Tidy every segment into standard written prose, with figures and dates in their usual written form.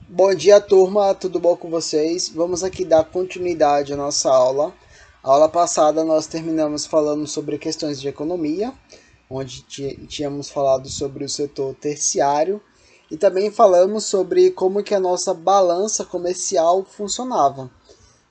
Bom dia, turma, tudo bom com vocês? Vamos aqui dar continuidade à nossa aula. A aula passada nós terminamos falando sobre questões de economia, onde tínhamos falado sobre o setor terciário e também falamos sobre como que a nossa balança comercial funcionava.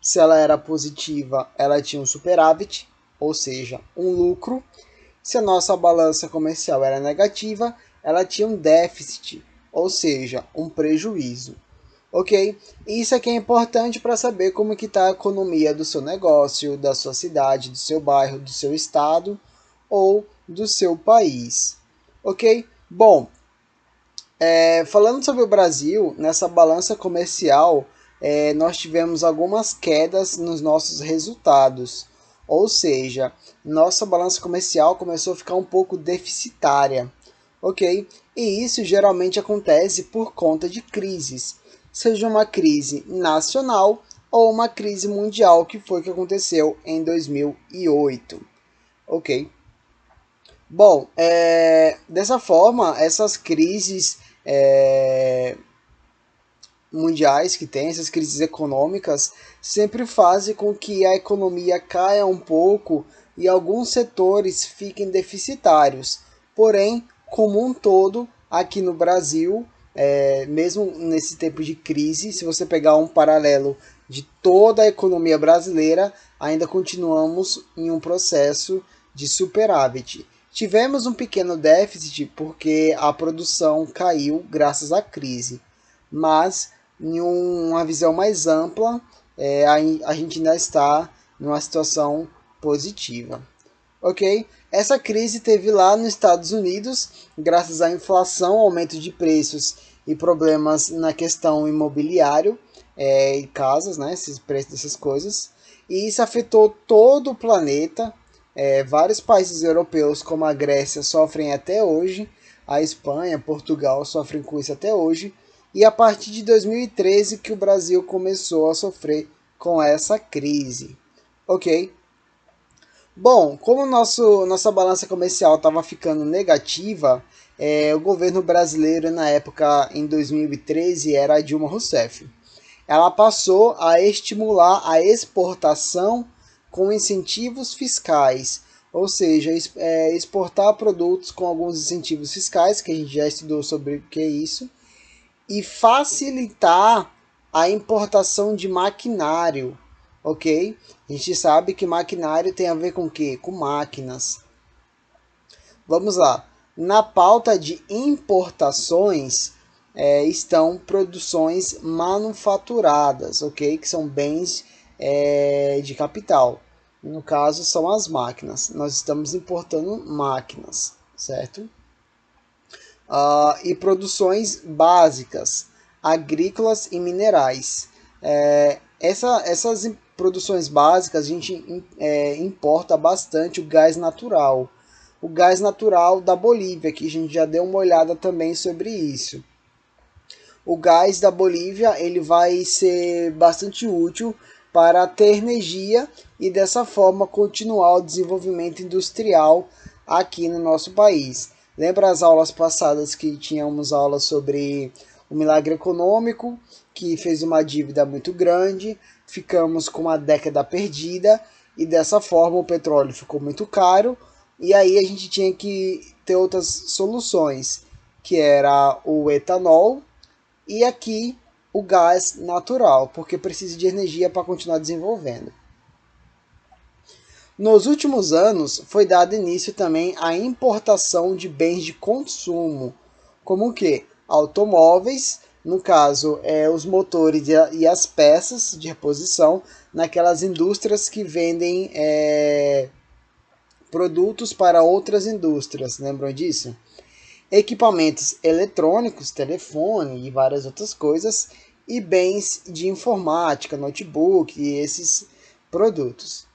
Se ela era positiva, ela tinha um superávit, ou seja, um lucro. Se a nossa balança comercial era negativa, ela tinha um déficit, ou seja, um prejuízo. Ok? Isso aqui é importante para saber como que está a economia do seu negócio, da sua cidade, do seu bairro, do seu estado ou do seu país. Ok? Bom, falando sobre o Brasil, nessa balança comercial, nós tivemos algumas quedas nos nossos resultados. Ou seja, nossa balança comercial começou a ficar um pouco deficitária. Ok? E isso geralmente acontece por conta de crises, seja uma crise nacional ou uma crise mundial, que foi o que aconteceu em 2008. Ok? Bom, dessa forma, essas crises mundiais que tem, essas crises econômicas, sempre fazem com que a economia caia um pouco e alguns setores fiquem deficitários. Porém, como um todo, aqui no Brasil, mesmo nesse tempo de crise, se você pegar um paralelo de toda a economia brasileira, ainda continuamos em um processo de superávit. Tivemos um pequeno déficit porque a produção caiu graças à crise, mas em uma visão mais ampla, a gente ainda está numa situação positiva. Ok? Essa crise teve lá nos Estados Unidos, graças à inflação, aumento de preços e problemas na questão imobiliário, e casas, né, esses preços dessas coisas. E isso afetou todo o planeta. Vários países europeus, como a Grécia, sofrem até hoje. A Espanha, Portugal sofrem com isso até hoje. E a partir de 2013 que o Brasil começou a sofrer com essa crise. Ok? Bom, como nossa balança comercial estava ficando negativa, o governo brasileiro na época, em 2013, era a Dilma Rousseff. Ela passou a estimular a exportação com incentivos fiscais, ou seja, exportar produtos com alguns incentivos fiscais, que a gente já estudou sobre o que é isso, e facilitar a importação de maquinário, ok? A gente sabe que maquinário tem a ver com o quê? Com máquinas. Vamos lá. Na pauta de importações estão produções manufaturadas, ok? Que são bens de capital. No caso, são as máquinas. Nós estamos importando máquinas, certo? E produções básicas, agrícolas e minerais. Essas produções básicas a gente importa bastante o gás natural. O gás natural da Bolívia, que a gente já deu uma olhada também sobre isso. O gás da Bolívia ele vai ser bastante útil para ter energia e dessa forma continuar o desenvolvimento industrial aqui no nosso país. Lembra as aulas passadas que tínhamos aulas sobre o milagre econômico, que fez uma dívida muito grande, ficamos com uma década perdida e dessa forma o petróleo ficou muito caro e aí a gente tinha que ter outras soluções, que era o etanol e aqui o gás natural, porque precisa de energia para continuar desenvolvendo. Nos últimos anos, foi dado início também à importação de bens de consumo, como o que? Automóveis, no caso, os motores e as peças de reposição, naquelas indústrias que vendem produtos para outras indústrias, lembram disso? Equipamentos eletrônicos, telefone e várias outras coisas, e bens de informática, notebook e esses produtos.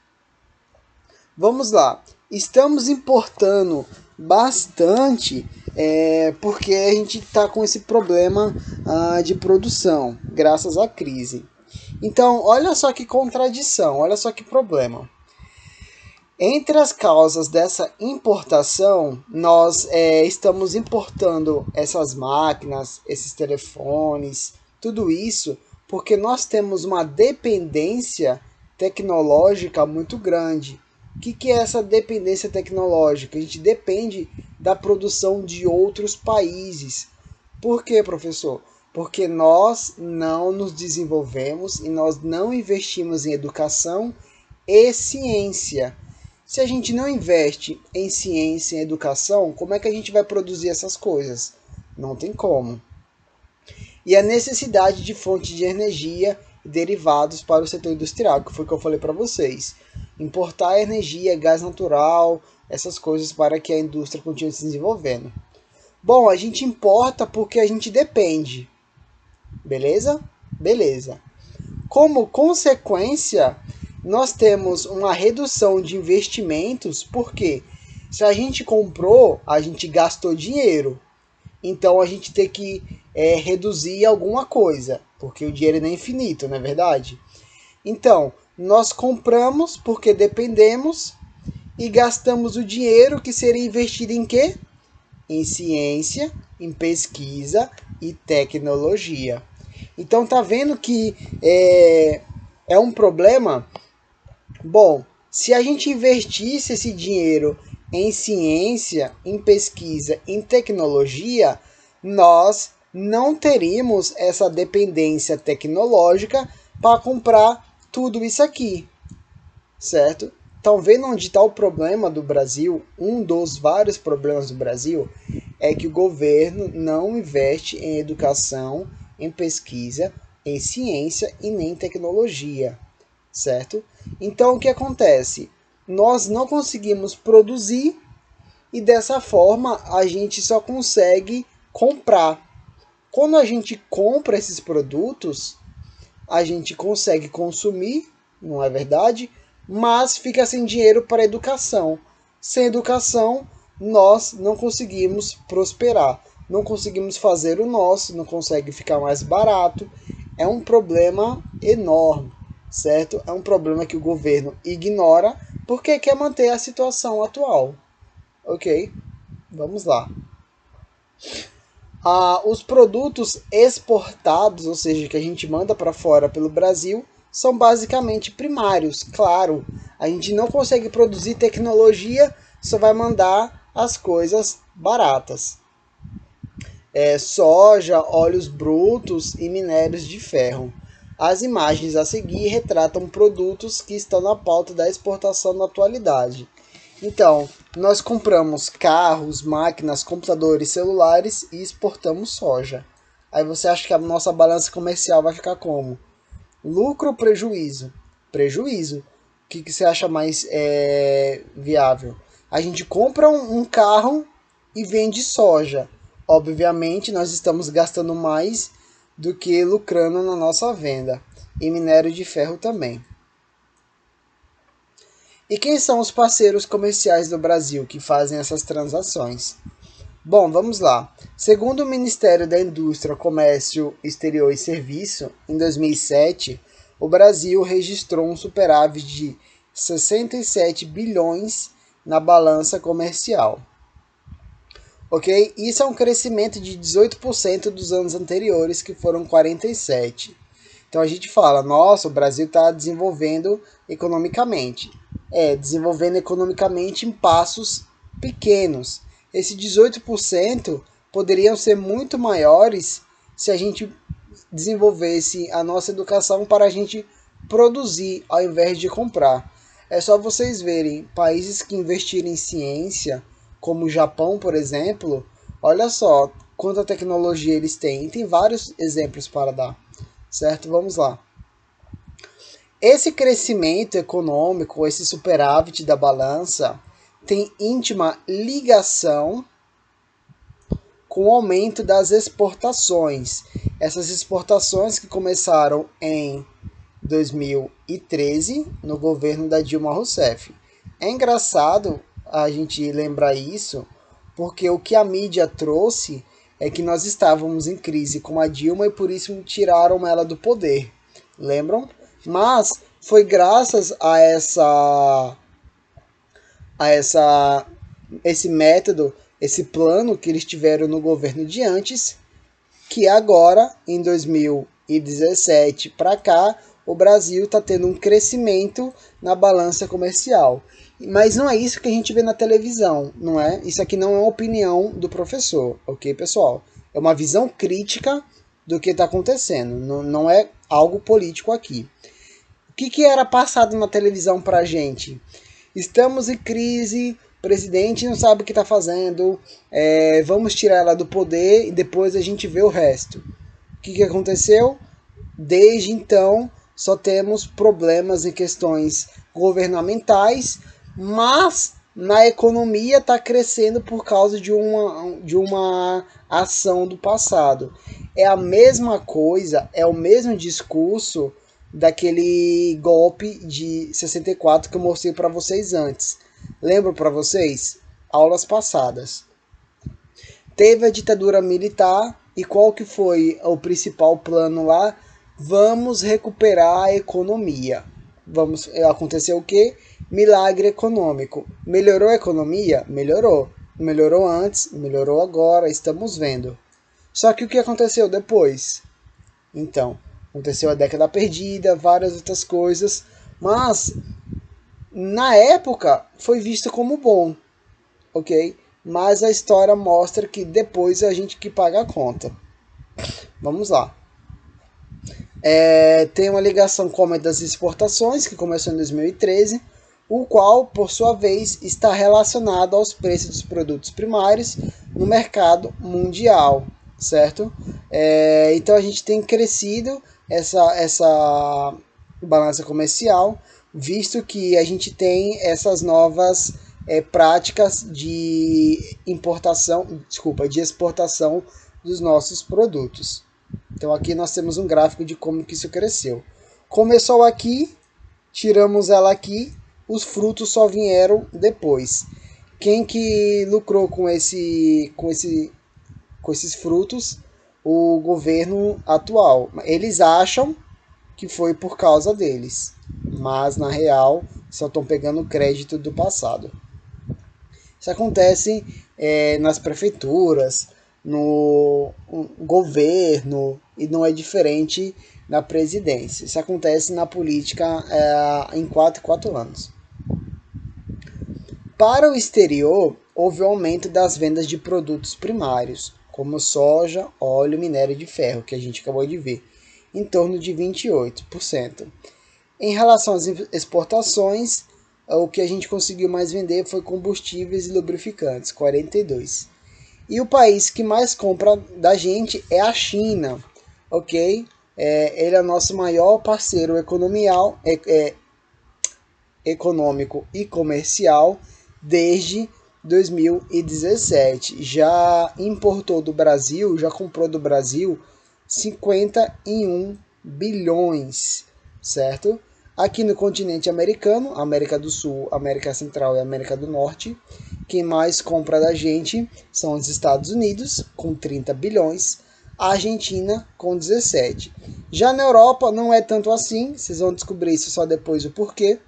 Vamos lá. Estamos importando bastante porque a gente está com esse problema de produção, graças à crise. Então, olha só que contradição, olha só que problema. Entre as causas dessa importação, nós estamos importando essas máquinas, esses telefones, Tudo isso porque nós temos uma dependência tecnológica muito grande. O que é essa dependência tecnológica? A gente depende da produção de outros países. Por quê, professor? Porque nós não nos desenvolvemos e nós não investimos em educação e ciência. Se a gente não investe em ciência e educação, como é que a gente vai produzir essas coisas? Não tem como. E a necessidade de fontes de energia e derivados para o setor industrial, que foi o que eu falei para vocês. Importar energia, gás natural, essas coisas para que a indústria continue se desenvolvendo. Bom, a gente importa porque a gente depende. Beleza? Beleza. Como consequência, nós temos uma redução de investimentos, porque se a gente comprou, a gente gastou dinheiro. Então a gente tem que reduzir alguma coisa, porque o dinheiro não é infinito, não é verdade? Então, nós compramos porque dependemos e gastamos o dinheiro que seria investido em quê? Em ciência, em pesquisa e tecnologia. Então tá vendo que é um problema? Bom, se a gente investisse esse dinheiro em ciência, em pesquisa, em tecnologia, nós não teríamos essa dependência tecnológica para comprar tudo isso aqui, certo? Estão vendo onde está o problema do Brasil? Um dos vários problemas do Brasil é que o governo não investe em educação, em pesquisa, em ciência e nem em tecnologia, certo? Então o que acontece? Nós não conseguimos produzir e dessa forma a gente só consegue comprar. Quando a gente compra esses produtos, a gente consegue consumir, não é verdade? Mas fica sem dinheiro para educação. Sem educação, nós não conseguimos prosperar. Não conseguimos fazer o nosso, não consegue ficar mais barato. É um problema enorme, certo? É um problema que o governo ignora porque quer manter a situação atual. Ok? Vamos lá. Os produtos exportados, ou seja, que a gente manda para fora pelo Brasil, são basicamente primários. Claro, a gente não consegue produzir tecnologia, só vai mandar as coisas baratas. Soja, óleos brutos e minérios de ferro. As imagens a seguir retratam produtos que estão na pauta da exportação na atualidade. Então, nós compramos carros, máquinas, computadores, celulares e exportamos soja. Aí você acha que a nossa balança comercial vai ficar como? Lucro ou prejuízo? Prejuízo. O que você acha mais viável? A gente compra um carro e vende soja. Obviamente, nós estamos gastando mais do que lucrando na nossa venda. E minério de ferro também. E quem são os parceiros comerciais do Brasil que fazem essas transações? Bom, vamos lá. Segundo o Ministério da Indústria, Comércio Exterior e Serviço, em 2007, o Brasil registrou um superávit de 67 bilhões na balança comercial. Ok? Isso é um crescimento de 18% dos anos anteriores, que foram 47%. Então a gente fala, nossa, o Brasil está desenvolvendo economicamente. Desenvolvendo economicamente em passos pequenos. Esse 18% poderiam ser muito maiores se a gente desenvolvesse a nossa educação para a gente produzir ao invés de comprar. É só vocês verem países que investiram em ciência, como o Japão, por exemplo, olha só quanta tecnologia eles têm. Tem vários exemplos para dar, certo? Vamos lá. Esse crescimento econômico, esse superávit da balança, tem íntima ligação com o aumento das exportações. Essas exportações que começaram em 2013, no governo da Dilma Rousseff. É engraçado a gente lembrar isso, porque o que a mídia trouxe é que nós estávamos em crise com a Dilma e por isso tiraram ela do poder. Lembram? Mas foi graças a esse método, esse plano que eles tiveram no governo de antes, que agora, em 2017 para cá, o Brasil está tendo um crescimento na balança comercial. Mas não é isso que a gente vê na televisão, não é? Isso aqui não é uma opinião do professor, ok, pessoal? É uma visão crítica do que está acontecendo, não é algo político aqui. O que era passado na televisão para a gente? Estamos em crise, o presidente não sabe o que está fazendo, vamos tirar ela do poder e depois a gente vê o resto. O que aconteceu? Desde então, só temos problemas em questões governamentais, mas na economia está crescendo por causa de uma ação do passado. É a mesma coisa, é o mesmo discurso daquele golpe de 64 que eu mostrei para vocês antes. Lembro para vocês? Aulas passadas. Teve a ditadura militar e qual que foi o principal plano lá? Vamos recuperar a economia. Aconteceu o quê? Milagre econômico. Melhorou a economia? Melhorou. Melhorou antes, melhorou agora, estamos vendo. Só que o que aconteceu depois? Então, aconteceu a década perdida, várias outras coisas, mas na época foi visto como bom, ok? Mas a história mostra que depois é a gente que paga a conta. Vamos lá. Tem uma ligação com o aumento das exportações, que começou em 2013, o qual, por sua vez, está relacionado aos preços dos produtos primários no mercado mundial, certo? Então a gente tem crescido essa balança comercial, visto que a gente tem essas novas práticas de de exportação dos nossos produtos. Então aqui nós temos um gráfico de como que isso cresceu. Começou aqui, tiramos ela aqui, os frutos só vieram depois. Quem que lucrou com esses frutos? O governo atual. Eles acham que foi por causa deles, mas na real só estão pegando crédito do passado. Isso acontece nas prefeituras, no governo e não é diferente na presidência. Isso acontece na política em 4 anos. Para o exterior, houve um aumento das vendas de produtos primários, como soja, óleo, minério de ferro, que a gente acabou de ver, em torno de 28%. Em relação às exportações, o que a gente conseguiu mais vender foi combustíveis e lubrificantes, 42%. E o país que mais compra da gente é a China, ok? Ele é o nosso maior parceiro econômico e comercial desde 2017. Já importou do Brasil, já comprou do Brasil 51 bilhões, certo? Aqui no continente americano, América do Sul, América Central e América do Norte, quem mais compra da gente são os Estados Unidos, com 30 bilhões, a Argentina, com 17. Já na Europa não é tanto assim, vocês vão descobrir isso só depois o porquê.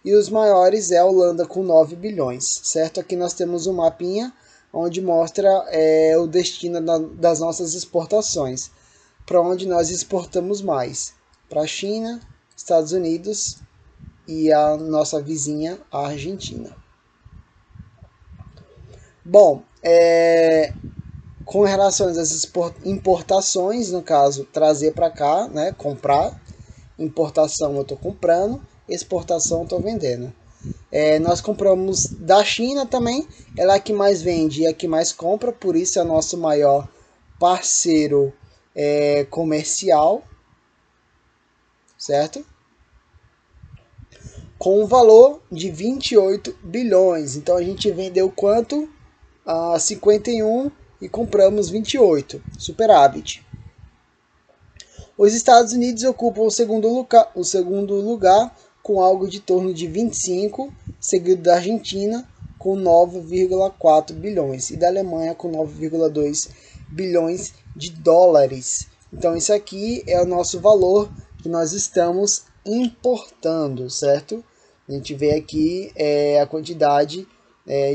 E os maiores é a Holanda, com 9 bilhões, certo? Aqui nós temos um mapinha onde mostra o destino das nossas exportações, para onde nós exportamos mais, para a China, Estados Unidos e a nossa vizinha, a Argentina. Bom, com relação às importações, no caso, trazer para cá, né, comprar, importação eu estou comprando, exportação eu estou vendendo. Nós compramos da China também, ela é a que mais vende e a que mais compra, por isso é o nosso maior parceiro comercial, certo? Com um valor de 28 bilhões. Então a gente vendeu quanto? 51 e compramos 28, superávit. Os Estados Unidos ocupam o segundo lugar com algo de torno de 25, seguido da Argentina com 9,4 bilhões e da Alemanha com 9,2 bilhões de dólares. Então isso aqui é o nosso valor que nós estamos importando, certo? A gente vê aqui a quantidade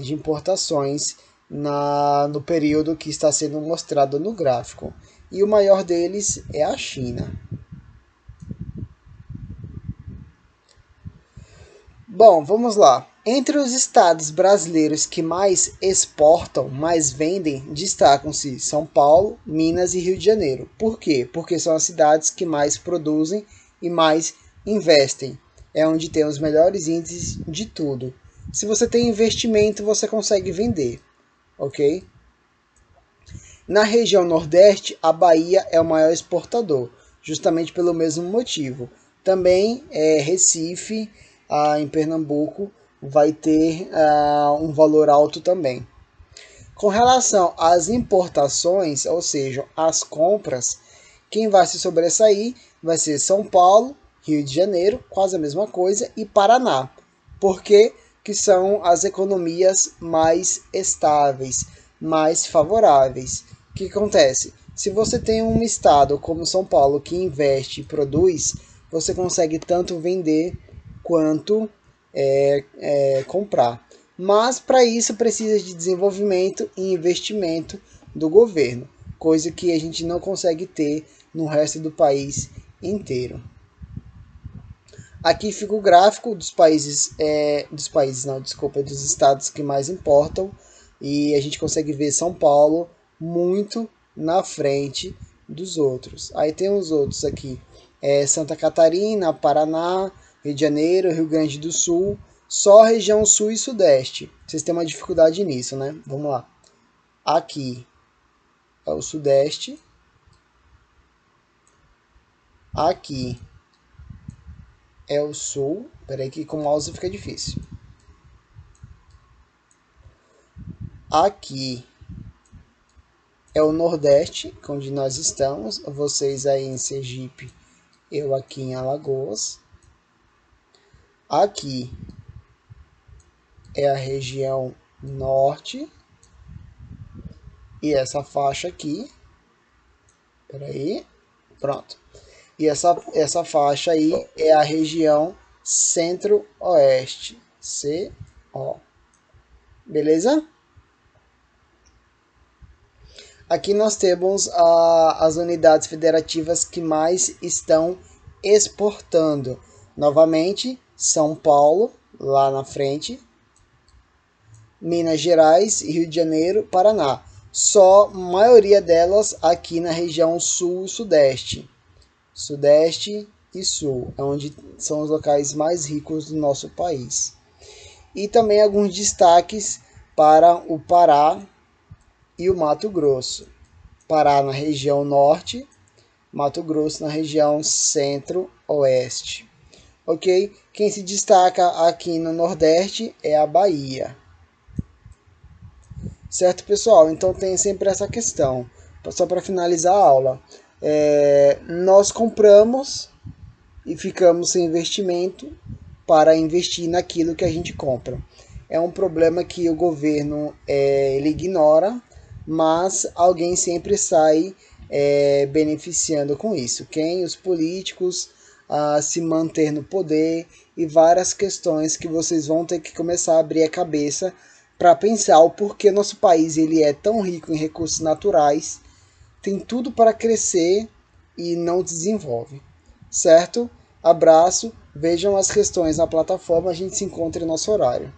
de importações no período que está sendo mostrado no gráfico. e o maior deles é a China. Bom, vamos lá. Entre os estados brasileiros que mais exportam, mais vendem, destacam-se São Paulo, Minas e Rio de Janeiro. Por quê? Porque são as cidades que mais produzem e mais investem. É onde tem os melhores índices de tudo. Se você tem investimento, você consegue vender, ok? Na região Nordeste, a Bahia é o maior exportador, justamente pelo mesmo motivo. Também Recife, em Pernambuco, vai ter um valor alto também. Com relação às importações, ou seja, as compras, quem vai se sobressair vai ser São Paulo, Rio de Janeiro, quase a mesma coisa, e Paraná. Por quê? Que são as economias mais estáveis, mais favoráveis. O que acontece? Se você tem um estado como São Paulo que investe e produz, você consegue tanto vender quanto comprar. Mas para isso precisa de desenvolvimento e investimento do governo, coisa que a gente não consegue ter no resto do país inteiro. Aqui fica o gráfico dos estados que mais importam, e a gente consegue ver São Paulo muito na frente dos outros. Aí tem os outros aqui, Santa Catarina, Paraná, Rio de Janeiro, Rio Grande do Sul, só região sul e sudeste. Vocês têm uma dificuldade nisso, né? Vamos lá. Aqui é o sudeste. Aqui é o sul. Peraí que com o mouse fica difícil. Aqui é o nordeste, onde nós estamos. Vocês aí em Sergipe, eu aqui em Alagoas. Aqui é a região norte. E essa faixa aqui. Peraí. Pronto. E essa faixa aí é a região centro-oeste. CO. Beleza? Aqui nós temos as unidades federativas que mais estão exportando. Novamente, São Paulo, lá na frente, Minas Gerais, Rio de Janeiro, Paraná. Só a maioria delas aqui na região sul e sudeste. Sudeste e sul, é onde são os locais mais ricos do nosso país. E também alguns destaques para o Pará e o Mato Grosso. Pará na região norte, Mato Grosso na região centro-oeste. Ok? Quem se destaca aqui no Nordeste é a Bahia. Certo, pessoal? Então tem sempre essa questão. Só para finalizar a aula. Nós compramos e ficamos sem investimento para investir naquilo que a gente compra. É um problema que o governo ele ignora, mas alguém sempre sai beneficiando com isso. Quem? Os políticos, se manter no poder e várias questões que vocês vão ter que começar a abrir a cabeça para pensar o porquê nosso país ele é tão rico em recursos naturais, tem tudo para crescer e não desenvolve. Certo? Abraço, vejam as questões na plataforma, a gente se encontra em nosso horário.